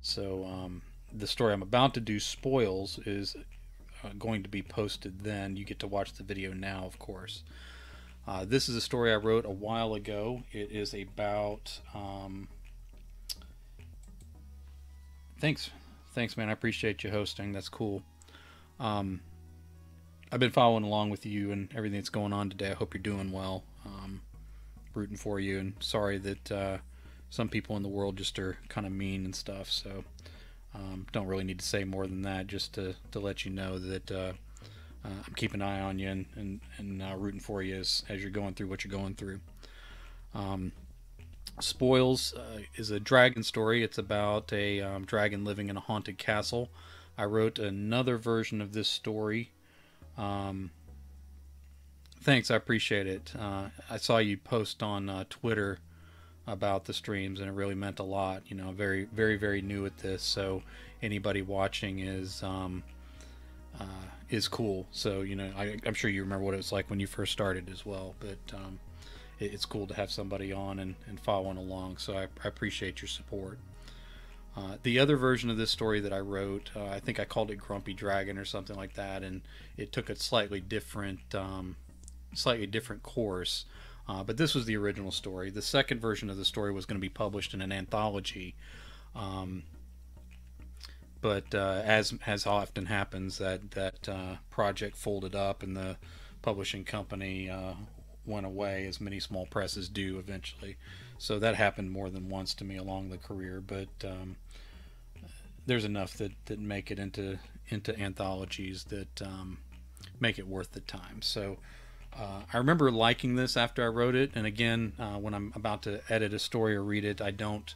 So the story I'm about to do, Spoils, is going to be posted then. You get to watch the video now, of course. This is a story I wrote a while ago. It is about. Thanks, thanks, man. I appreciate you hosting. That's cool. Um, I've been following along with you and everything that's going on today. I hope you're doing well. Rooting for you, and sorry that some people in the world just are kind of mean and stuff. So don't really need to say more than that. Just to let you know that I'm keeping an eye on you and rooting for you as you're going through what you're going through. Um, Spoils is a dragon story. It's about a dragon living in a haunted castle. I wrote another version of this story. Um, Thanks, I appreciate it. I saw you post on Twitter about the streams, and it really meant a lot. You know, very, very, very new at this, so anybody watching uh, is cool. So you know, I'm sure you remember what it was like when you first started as well. But it's cool to have somebody on and following along. So I appreciate your support. The other version of this story that I wrote, I think I called it Grumpy Dragon or something like that, and it took a slightly different course. But this was the original story. The second version of the story was going to be published in an anthology, um, but as often happens, that project folded up and the publishing company went away, as many small presses do eventually. So that happened more than once to me along the career, but there's enough that make it into anthologies that make it worth the time. So I remember liking this after I wrote it, and again, when I'm about to edit a story or read it, I don't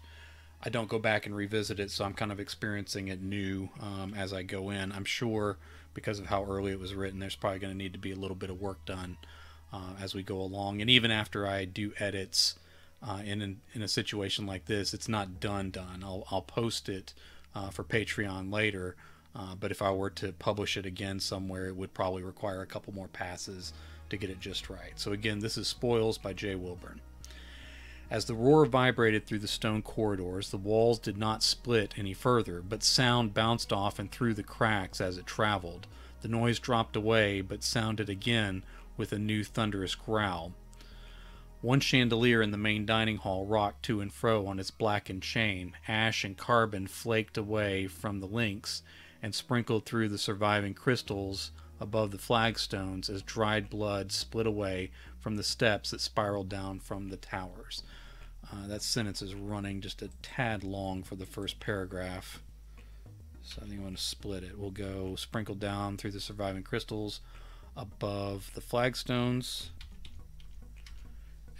go back and revisit it, so I'm kind of experiencing it new as I go in. I'm sure because of how early it was written, there's probably going to need to be a little bit of work done as we go along, and even after I do edits in a situation like this, it's not done. I'll post it for Patreon later. But if I were to publish it again somewhere, it would probably require a couple more passes to get it just right. So again, this is Spoils by Jay Wilburn. As the roar vibrated through the stone corridors, the walls did not split any further, but sound bounced off and through the cracks as it traveled. The noise dropped away, but sounded again with a new thunderous growl. One chandelier in the main dining hall rocked to and fro on its blackened chain. Ash and carbon flaked away from the links and sprinkled through the surviving crystals above the flagstones as dried blood split away from the steps that spiraled down from the towers. That sentence is running just a tad long for the first paragraph, so I think I'm going to split it. We'll go sprinkled down through the surviving crystals above the flagstones,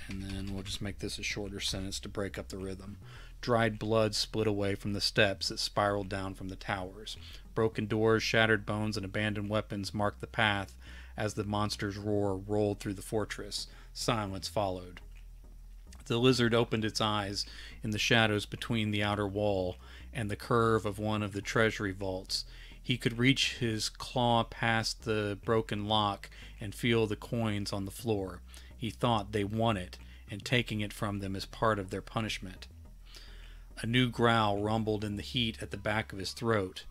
and then we'll just make this a shorter sentence to break up the rhythm. Dried blood split away from the steps that spiraled down from the towers. Broken doors, shattered bones, and abandoned weapons marked the path as the monster's roar rolled through the fortress. Silence followed. The lizard opened its eyes in the shadows between the outer wall and the curve of one of the treasury vaults. He could reach his claw past the broken lock and feel the coins on the floor. He thought they won it, and taking it from them is part of their punishment. A new growl rumbled in the heat at the back of his throat.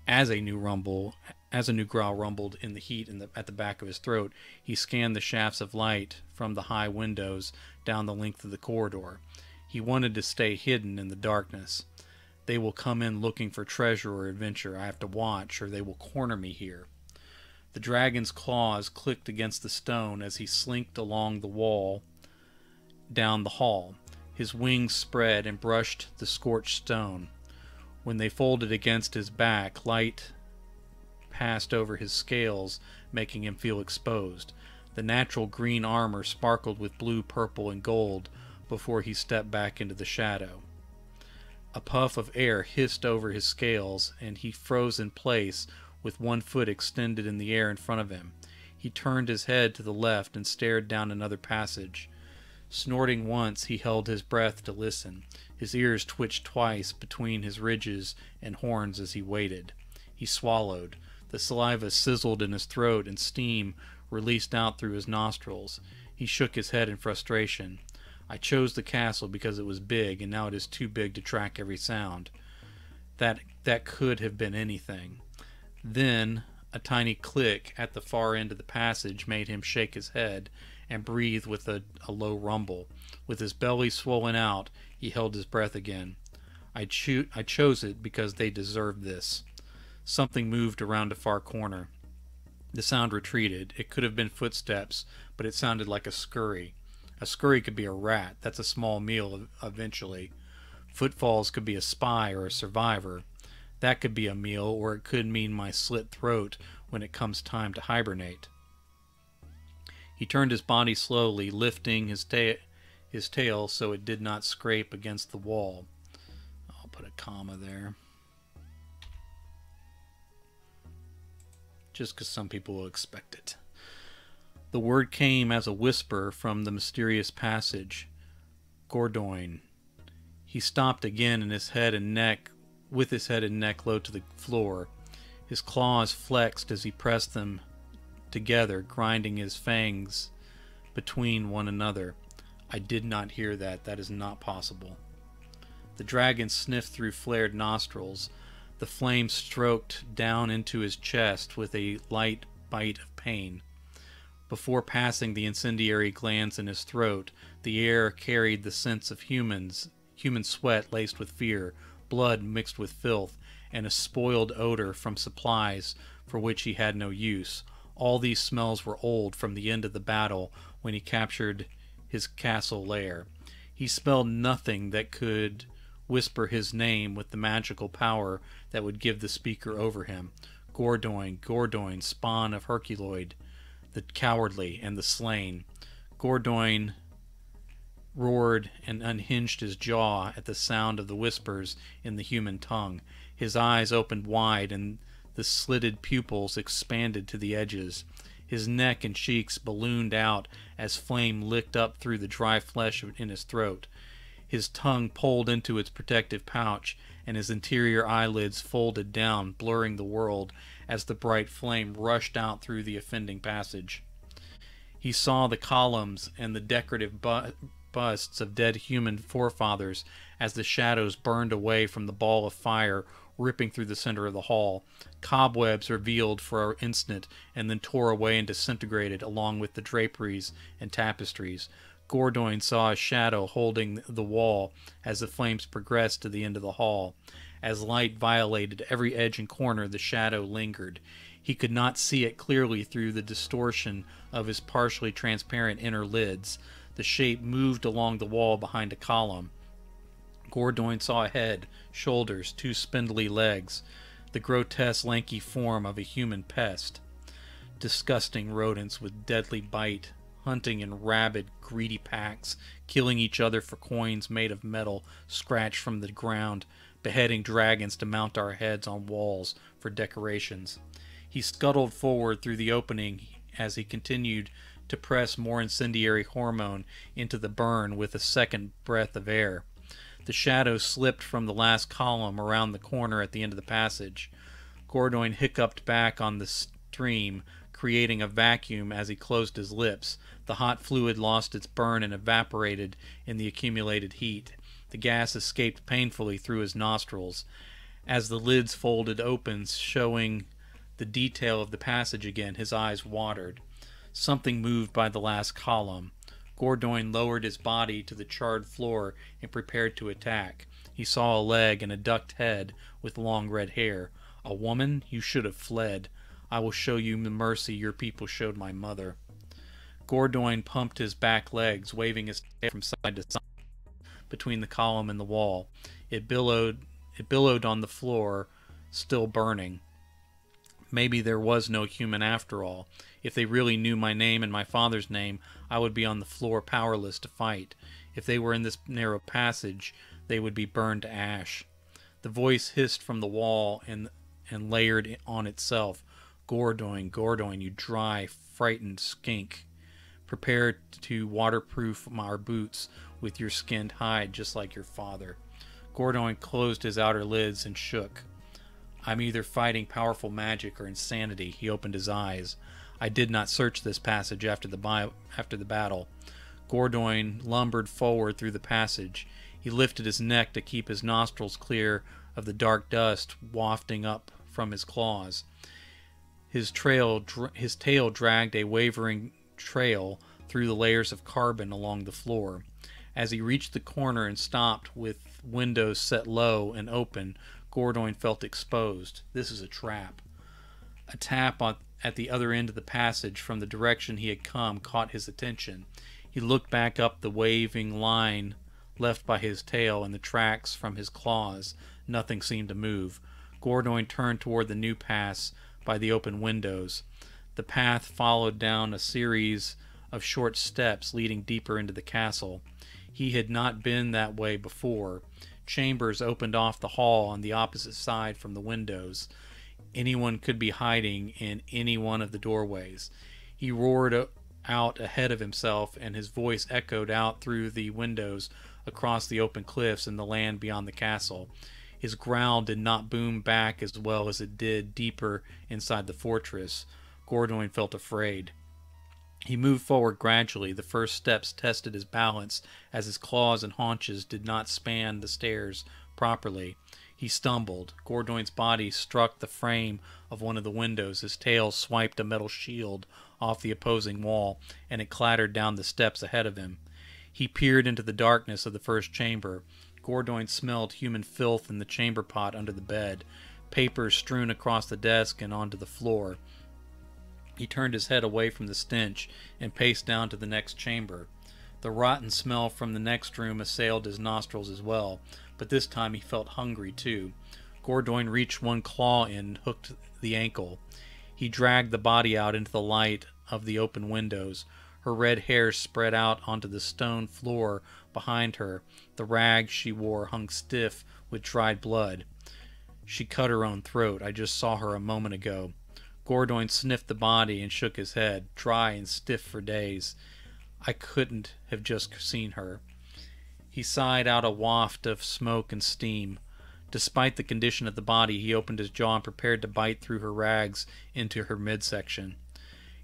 As a new growl rumbled in the heat at the back of his throat, he scanned the shafts of light from the high windows down the length of the corridor. He wanted to stay hidden in the darkness. They will come in looking for treasure or adventure. I have to watch, or they will corner me here. The dragon's claws clicked against the stone as he slinked along the wall down the hall. His wings spread and brushed the scorched stone. When they folded against his back, light passed over his scales, making him feel exposed. The natural green armor sparkled with blue, purple, and gold before he stepped back into the shadow. A puff of air hissed over his scales, and he froze in place with one foot extended in the air in front of him. He turned his head to the left and stared down another passage. Snorting once, he held his breath to listen. His ears twitched twice between his ridges and horns as he waited. He swallowed. The saliva sizzled in his throat and steam released out through his nostrils. He shook his head in frustration. I chose the castle because it was big, and now it is too big to track every sound. That could have been anything. Then a tiny click at the far end of the passage made him shake his head and breathe with a low rumble. With his belly swollen out, he held his breath again. I chose it because they deserved this. Something moved around a far corner. The sound retreated. It could have been footsteps, but it sounded like a scurry. A scurry could be a rat. That's a small meal eventually. Footfalls could be a spy or a survivor. That could be a meal, or it could mean my slit throat when it comes time to hibernate. He turned his body slowly, lifting his tail so it did not scrape against the wall. I'll put a comma there. Just because some people will expect it. The word came as a whisper from the mysterious passage. Gordoin. He stopped again with his head and neck low to the floor. His claws flexed as he pressed them together, grinding his fangs between one another. I did not hear that. That is not possible. The dragon sniffed through flared nostrils. The flame stroked down into his chest with a light bite of pain. Before passing the incendiary glands in his throat, the air carried the scents of human sweat laced with fear, blood mixed with filth, and a spoiled odor from supplies for which he had no use. All these smells were old from the end of the battle when he captured his castle lair. He smelled nothing that could whisper his name with the magical power that would give the speaker over him. Gordoin, Gordoin, spawn of Herculoid, the cowardly and the slain. Gordoin roared and unhinged his jaw at the sound of the whispers in the human tongue. His eyes opened wide and the slitted pupils expanded to the edges. His neck and cheeks ballooned out as flame licked up through the dry flesh in his throat. His tongue pulled into its protective pouch, and his interior eyelids folded down, blurring the world as the bright flame rushed out through the offending passage. He saw the columns and the decorative busts of dead human forefathers as the shadows burned away from the ball of fire ripping through the center of the hall. Cobwebs revealed for an instant and then tore away and disintegrated along with the draperies and tapestries. Gordoin saw a shadow holding the wall as the flames progressed to the end of the hall. As light violated every edge and corner, the shadow lingered. He could not see it clearly through the distortion of his partially transparent inner lids. The shape moved along the wall behind a column. Gordoin saw a head, shoulders, two spindly legs, the grotesque lanky form of a human pest. Disgusting rodents with deadly bite, hunting in rabid, greedy packs, killing each other for coins made of metal scratched from the ground, beheading dragons to mount our heads on walls for decorations. He scuttled forward through the opening as he continued to press more incendiary hormone into the burn with a second breath of air. The shadow slipped from the last column around the corner at the end of the passage. Gordoin hiccuped back on the stream, creating a vacuum as he closed his lips. The hot fluid lost its burn and evaporated in the accumulated heat. The gas escaped painfully through his nostrils. As the lids folded open, showing the detail of the passage again, his eyes watered. Something moved by the last column. Gordoin lowered his body to the charred floor and prepared to attack. He saw a leg and a ducked head with long red hair. A woman? You should have fled. I will show you the mercy your people showed my mother. Gordoin pumped his back legs, waving his tail from side to side between the column and the wall. It billowed on the floor, still burning. Maybe there was no human after all. If they really knew my name and my father's name, I would be on the floor powerless to fight. If they were in this narrow passage, they would be burned to ash. The voice hissed from the wall and layered on itself. Gordoin, Gordoin, you dry, frightened skink. Prepare to waterproof our boots with your skinned hide just like your father. Gordoin closed his outer lids and shook. I'm either fighting powerful magic or insanity. He opened his eyes. I did not search this passage after the battle. Gordoin lumbered forward through the passage. He lifted his neck to keep his nostrils clear of the dark dust wafting up from his claws. His tail dragged a wavering trail through the layers of carbon along the floor. As he reached the corner and stopped with windows set low and open, Gordoin felt exposed. This is a trap. A tap at the other end of the passage from the direction he had come caught his attention. He looked back up the waving line left by his tail and the tracks from his claws. Nothing seemed to move. Gordoin turned toward the new pass by the open windows. The path followed down a series of short steps leading deeper into the castle. He had not been that way before. Chambers opened off the hall on the opposite side from the windows. Anyone could be hiding in any one of the doorways. He roared out ahead of himself, and his voice echoed out through the windows across the open cliffs and the land beyond the castle. His growl did not boom back as well as it did deeper inside the fortress. Gordoin felt afraid. He moved forward gradually. The first steps tested his balance, as his claws and haunches did not span the stairs properly. He stumbled. Gordoin's body struck the frame of one of the windows. His tail swiped a metal shield off the opposing wall, and it clattered down the steps ahead of him. He peered into the darkness of the first chamber. Gordoin smelled human filth in the chamber pot under the bed, papers strewn across the desk and onto the floor. He turned his head away from the stench and paced down to the next chamber. The rotten smell from the next room assailed his nostrils as well, but this time he felt hungry too. Gordoin reached one claw in and hooked the ankle. He dragged the body out into the light of the open windows. Her red hair spread out onto the stone floor behind her. The rag she wore hung stiff with dried blood. She cut her own throat. I just saw her a moment ago. Gordoin sniffed the body and shook his head, dry and stiff for days. I couldn't have just seen her. He sighed out a waft of smoke and steam. Despite the condition of the body, he opened his jaw and prepared to bite through her rags into her midsection.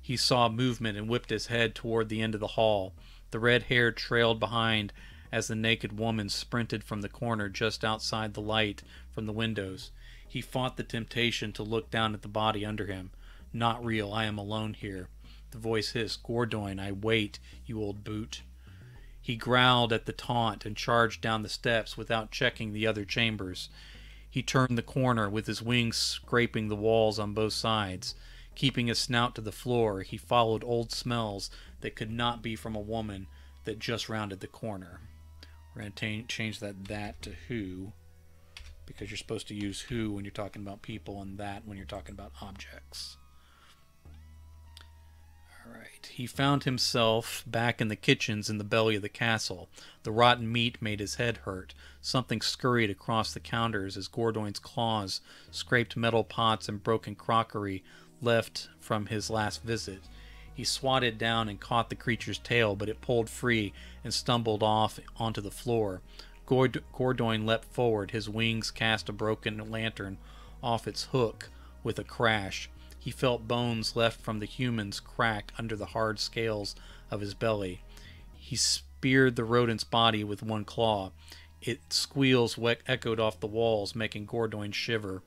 He saw movement and whipped his head toward the end of the hall. The red hair trailed behind as the naked woman sprinted from the corner just outside the light from the windows. He fought the temptation to look down at the body under him. Not real. I am alone here. The voice hissed, Gordoin, I wait, you old boot. He growled at the taunt and charged down the steps without checking the other chambers. He turned the corner with his wings scraping the walls on both sides. Keeping his snout to the floor, he followed old smells that could not be from a woman that just rounded the corner. We're going to change that to who, because you're supposed to use who when you're talking about people and that when you're talking about objects. Alright, he found himself back in the kitchens in the belly of the castle. The rotten meat made his head hurt. Something scurried across the counters as Gordoin's claws scraped metal pots and broken crockery left from his last visit. He swatted down and caught the creature's tail, but it pulled free and stumbled off onto the floor. Gordoin leapt forward. His wings cast a broken lantern off its hook with a crash. He felt bones left from the humans crack under the hard scales of his belly. He speared the rodent's body with one claw. Its squeals echoed off the walls, making Gordoin shiver.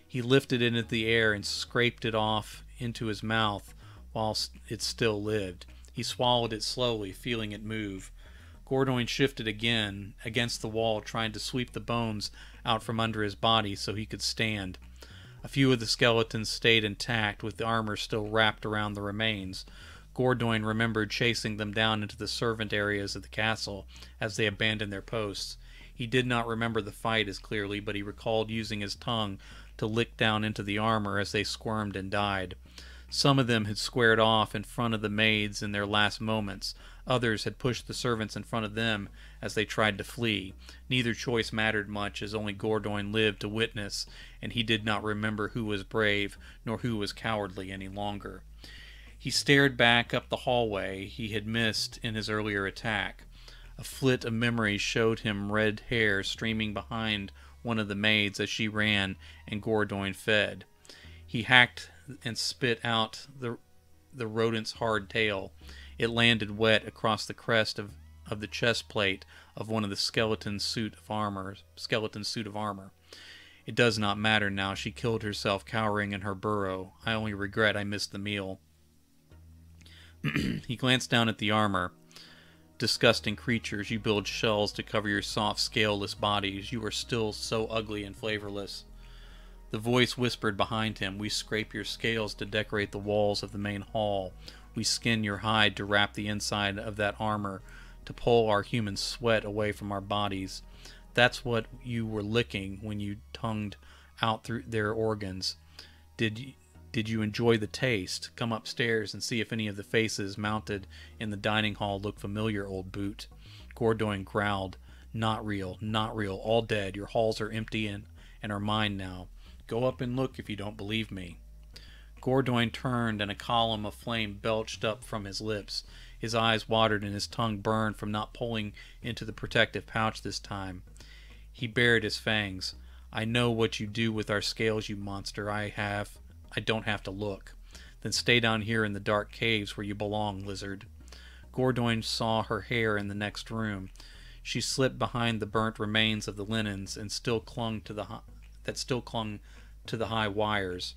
He lifted it into the air and scraped it off into his mouth while it still lived. He swallowed it slowly, feeling it move. Gordoin shifted again against the wall, trying to sweep the bones out from under his body so he could stand. A few of the skeletons stayed intact, with the armor still wrapped around the remains. Gordoin remembered chasing them down into the servant areas of the castle as they abandoned their posts. He did not remember the fight as clearly, but he recalled using his tongue to lick down into the armor as they squirmed and died. Some of them had squared off in front of the maids in their last moments. Others had pushed the servants in front of them as they tried to flee. Neither choice mattered much, as only Gordoin lived to witness, and he did not remember who was brave nor who was cowardly any longer. He stared back up the hallway he had missed in his earlier attack. A flit of memory showed him red hair streaming behind one of the maids as she ran and Gordoin fed. He hacked and spit out the rodent's hard tail. It landed wet across the crest of the chest plate of one of the skeleton's suit of armor. It does not matter now. She killed herself cowering in her burrow. I only regret I missed the meal. He glanced down at the armor. Disgusting creatures, you build shells to cover your soft, scaleless bodies. You are still so ugly and flavorless. The voice whispered behind him, we scrape your scales to decorate the walls of the main hall. We skin your hide to wrap the inside of that armor, to pull our human sweat away from our bodies. That's what you were licking when you tongued out through their organs. Did you enjoy the taste? Come upstairs and see if any of the faces mounted in the dining hall look familiar, old boot. Gordoin growled, not real, not real, all dead. Your halls are empty and are mine now. Go up and look if you don't believe me. Gordoin turned and a column of flame belched up from his lips. His eyes watered and his tongue burned from not pulling into the protective pouch this time. He bared his fangs. I know what you do with our scales, you monster. I don't have to look. Then stay down here in the dark caves where you belong, lizard. Gordoin saw her hair in the next room. She slipped behind the burnt remains of the linens and still clung to the high wires.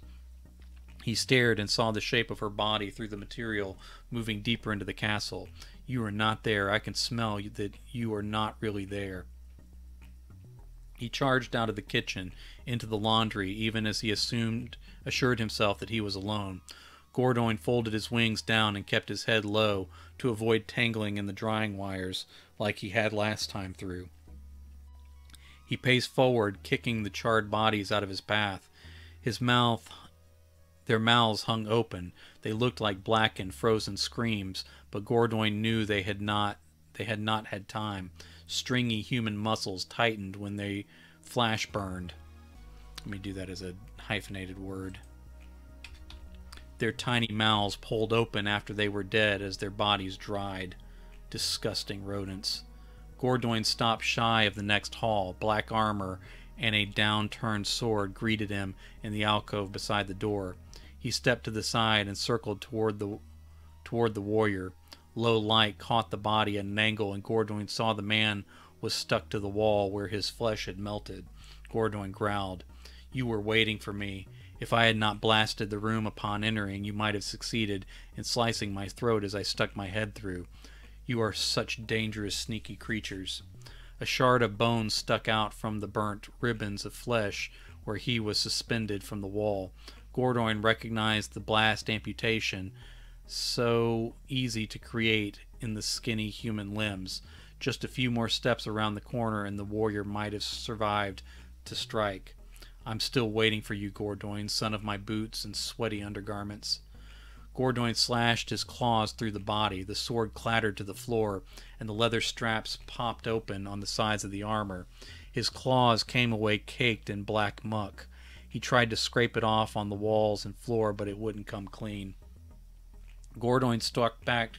He stared and saw the shape of her body through the material moving deeper into the castle. You are not there. I can smell that you are not really there. He charged out of the kitchen into the laundry, even as he assured himself that he was alone. Gordoin folded his wings down and kept his head low to avoid tangling in the drying wires like he had last time through. He paced forward, kicking the charred bodies out of his path. Their mouths hung open. They looked like blackened, frozen screams, but Gordoin knew they had not had time. Stringy human muscles tightened when they flash burned. Let me do that as a hyphenated word. Their tiny mouths pulled open after they were dead as their bodies dried. Disgusting rodents. Gordoin stopped shy of the next hall. Black armor and a downturned sword greeted him in the alcove beside the door. He stepped to the side and circled toward the warrior. Low light caught the body at an angle, and Gordoin saw the man was stuck to the wall where his flesh had melted. Gordoin growled, You were waiting for me. If I had not blasted the room upon entering, you might have succeeded in slicing my throat as I stuck my head through. You are such dangerous, sneaky creatures. A shard of bone stuck out from the burnt ribbons of flesh where he was suspended from the wall. Gordoin recognized the blast amputation, so easy to create in the skinny human limbs. Just a few more steps around the corner and the warrior might have survived to strike. I'm still waiting for you, Gordoin, son of my boots and sweaty undergarments. Gordoin slashed his claws through the body. The sword clattered to the floor, and the leather straps popped open on the sides of the armor. His claws came away caked in black muck. He tried to scrape it off on the walls and floor, but it wouldn't come clean. Gordoin stalked back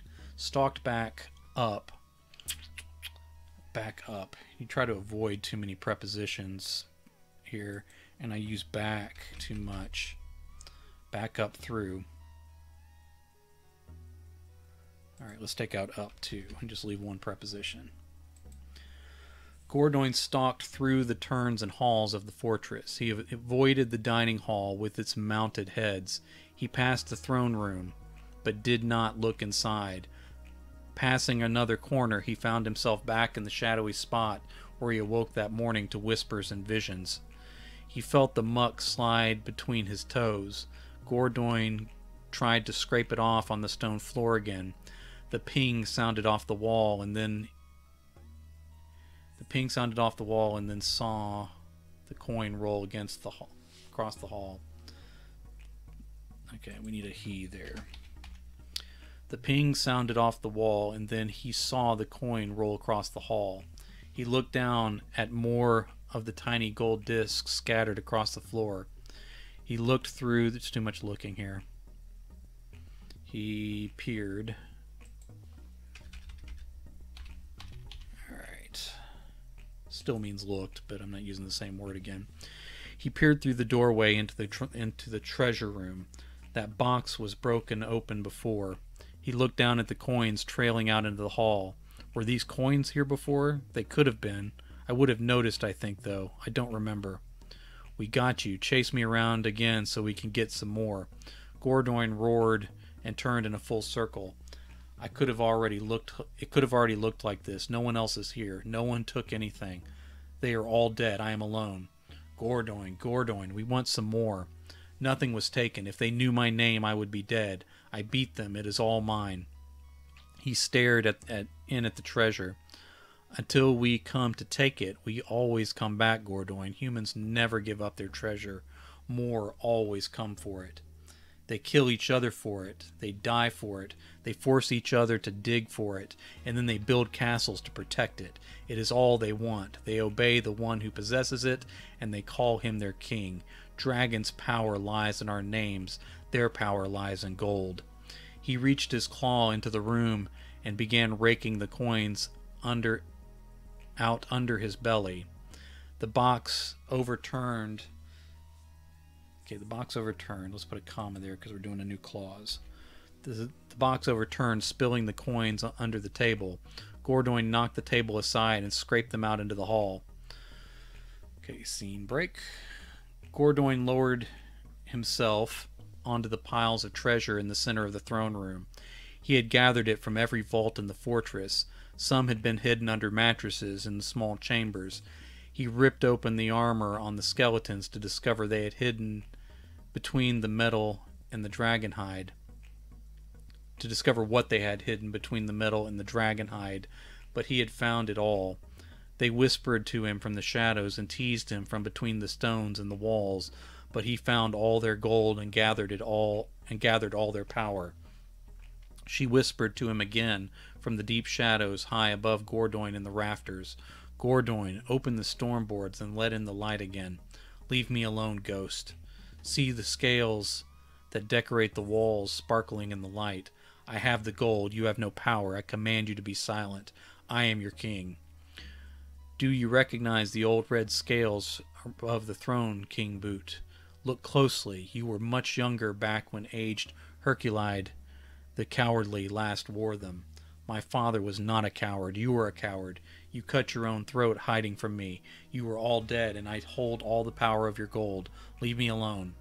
up. You try to avoid too many prepositions here, and I use back too much. Back up through. Alright, let's take out up too and just leave one preposition. Gordoin stalked through the turns and halls of the fortress. He avoided the dining hall with its mounted heads. He passed the throne room, but did not look inside. Passing another corner, he found himself back in the shadowy spot where he awoke that morning to whispers and visions. He felt the muck slide between his toes. Gordoin tried to scrape it off on the stone floor again. The ping sounded off the wall, and then saw the coin roll against the hall, across the hall. Okay, we need a he there. The ping sounded off the wall, and then he saw the coin roll across the hall. He looked down at more of the tiny gold discs scattered across the floor. He looked through. There's too much looking here. He peered. Alright. Still means looked, but I'm not using the same word again. He peered through the doorway into the treasure room. That box was broken open before. He looked down at the coins trailing out into the hall. Were these coins here before? They could have been. I would have noticed, I think, though. I don't remember. We got you. Chase me around again so we can get some more. Gordoin roared and turned in a full circle. It could have already looked like this. No one else is here. No one took anything. They are all dead. I am alone. Gordoin, Gordoin, we want some more. Nothing was taken. If they knew my name, I would be dead. I beat them. It is all mine. He stared at the treasure. Until we come to take it, we always come back, Gordoin. Humans never give up their treasure. More always come for it. They kill each other for it. They die for it. They force each other to dig for it. And then they build castles to protect it. It is all they want. They obey the one who possesses it, and they call him their king. Dragons' power lies in our names. Their power lies in gold. He reached his claw into the room and began raking the coins out under his belly. The box overturned. Okay, the box overturned. Let's put a comma there because we're doing a new clause. The box overturned, spilling the coins under the table. Gordoin knocked the table aside and scraped them out into the hall. Okay, scene break. Gordoin lowered himself onto the piles of treasure in the center of the throne room. He had gathered it from every vault in the fortress. Some had been hidden under mattresses in the small chambers. He ripped open the armor on the skeletons to discover they had hidden between the metal and the dragon hide. To discover what they had hidden between the metal and the dragon hide, but he had found it all. They whispered to him from the shadows and teased him from between the stones and the walls, but he found all their gold and gathered all their power. She whispered to him again from the deep shadows high above Gordoin in the rafters. Gordoin, open the storm boards and let in the light again. Leave me alone, ghost. See the scales that decorate the walls sparkling in the light. I have the gold. You have no power. I command you to be silent. I am your king. Do you recognize the old red scales above the throne, King Boot? Look closely. You were much younger back when aged Herculide the Cowardly last wore them. My father was not a coward. You were a coward. You cut your own throat hiding from me. You were all dead, and I hold all the power of your gold. Leave me alone.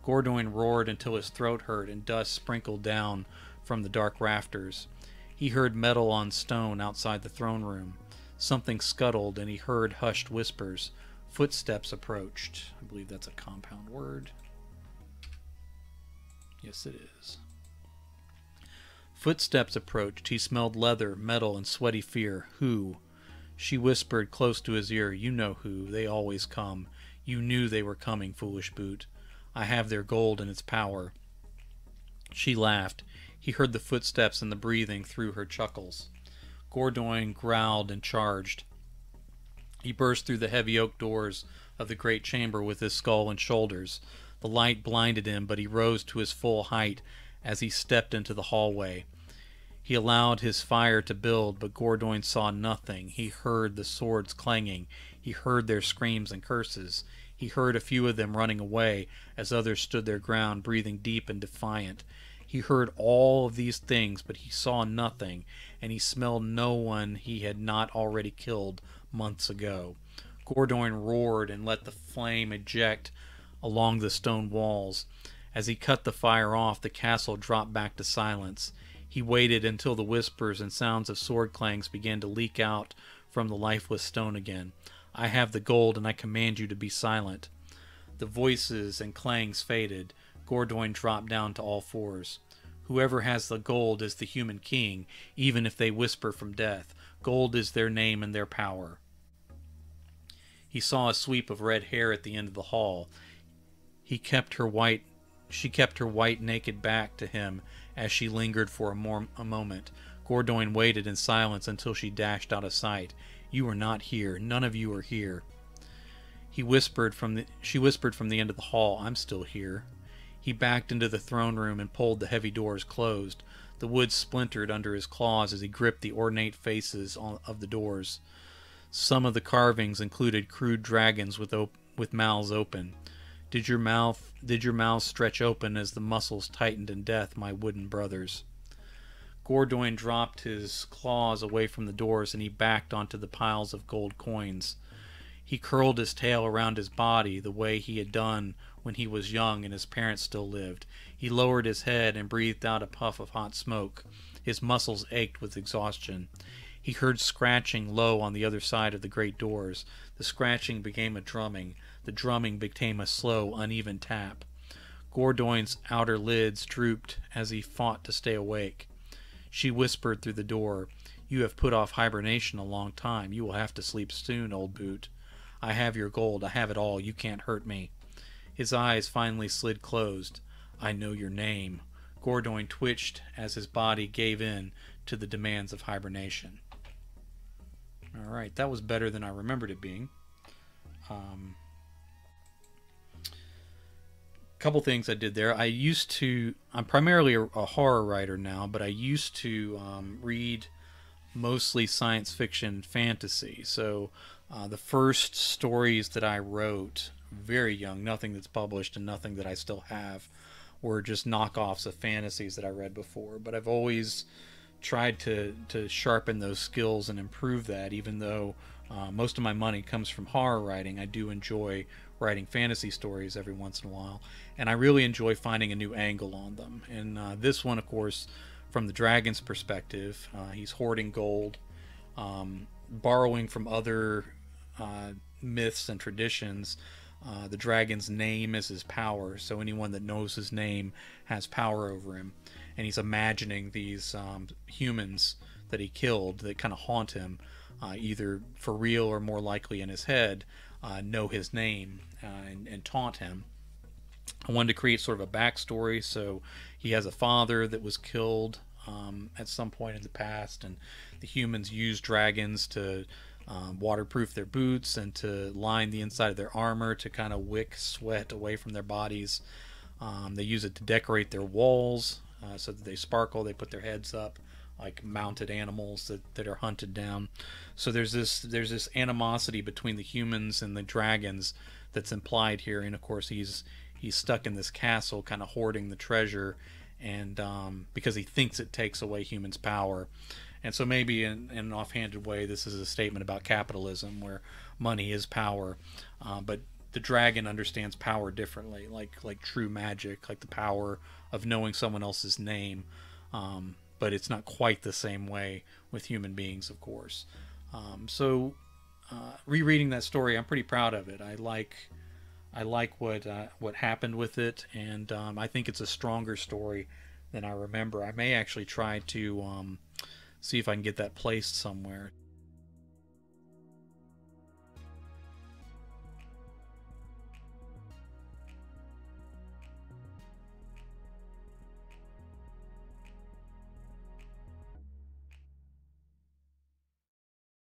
Gordoin roared until his throat hurt and dust sprinkled down from the dark rafters. He heard metal on stone outside the throne room. Something scuttled, and he heard hushed whispers. Footsteps approached. I believe that's a compound word. Yes, it is. Footsteps approached. He smelled leather, metal, and sweaty fear. Who? She whispered close to his ear. You know who. They always come. You knew they were coming, foolish Boot. I have their gold and its power. She laughed. He heard the footsteps and the breathing through her chuckles. Gordoin growled and charged. He burst through the heavy oak doors of the great chamber with his skull and shoulders. The light blinded him, but he rose to his full height as he stepped into the hallway. He allowed his fire to build, but Gordoin saw nothing. He heard the swords clanging. He heard their screams and curses. He heard a few of them running away as others stood their ground, breathing deep and defiant. He heard all of these things, but he saw nothing, and he smelled no one he had not already killed months ago. Gordoin roared and let the flame eject along the stone walls. As he cut the fire off, the castle dropped back to silence. He waited until the whispers and sounds of sword clangs began to leak out from the lifeless stone again. I have the gold, and I command you to be silent. The voices and clangs faded. Gordoin dropped down to all fours. Whoever has the gold is the human king, even if they whisper from death. Gold is their name and their power. He saw a sweep of red hair at the end of the hall. She kept her white naked back to him as she lingered for a moment. Gordoin waited in silence until she dashed out of sight. You are not here. None of you are here. She whispered from the end of the hall. I'm still here. He backed into the throne room and pulled the heavy doors closed. The wood splintered under his claws as he gripped the ornate faces of the doors. Some of the carvings included crude dragons with mouths open. Did your mouths stretch open as the muscles tightened in death, my wooden brothers? Gordoin dropped his claws away from the doors, and he backed onto the piles of gold coins. He curled his tail around his body the way he had done when he was young and his parents still lived. He lowered his head and breathed out a puff of hot smoke. His muscles ached with exhaustion. He heard scratching low on the other side of the great doors. The scratching became a drumming. The drumming became a slow, uneven tap. Gordoin's outer lids drooped as he fought to stay awake. She whispered through the door, "You have put off hibernation a long time. You will have to sleep soon, old boot. I have your gold. I have it all. You can't hurt me." His eyes finally slid closed. "I know your name." Gordoin twitched as his body gave in to the demands of hibernation. Alright, that was better than I remembered it being. Couple things I did there. I'm primarily a horror writer now, but I used to read mostly science fiction fantasy. So the first stories that I wrote, very young, nothing that's published and nothing that I still have, were just knockoffs of fantasies that I read before. But I've always tried to sharpen those skills and improve that, even though most of my money comes from horror writing. I do enjoy writing fantasy stories every once in a while, and I really enjoy finding a new angle on them. And this one, of course, from the dragon's perspective, he's hoarding gold, borrowing from other myths and traditions. The dragon's name is his power, so anyone that knows his name has power over him. And he's imagining these humans that he killed that kind of haunt him, either for real or more likely in his head, know his name and taunt him. I wanted to create sort of a backstory, so he has a father that was killed at some point in the past, and the humans use dragons to waterproof their boots and to line the inside of their armor to kind of wick sweat away from their bodies. They use it to decorate their walls so that they sparkle. They put their heads up like mounted animals that are hunted down. So there's this animosity between the humans and the dragons that's implied here. And of course he's stuck in this castle kind of hoarding the treasure, and because he thinks it takes away humans' power. And so maybe in an offhanded way this is a statement about capitalism where money is power, but the dragon understands power differently, like true magic, like the power of knowing someone else's name. But it's not quite the same way with human beings, of course. So rereading that story, I'm pretty proud of it. I like what happened with it, and I think it's a stronger story than I remember. I may actually try to see if I can get that placed somewhere.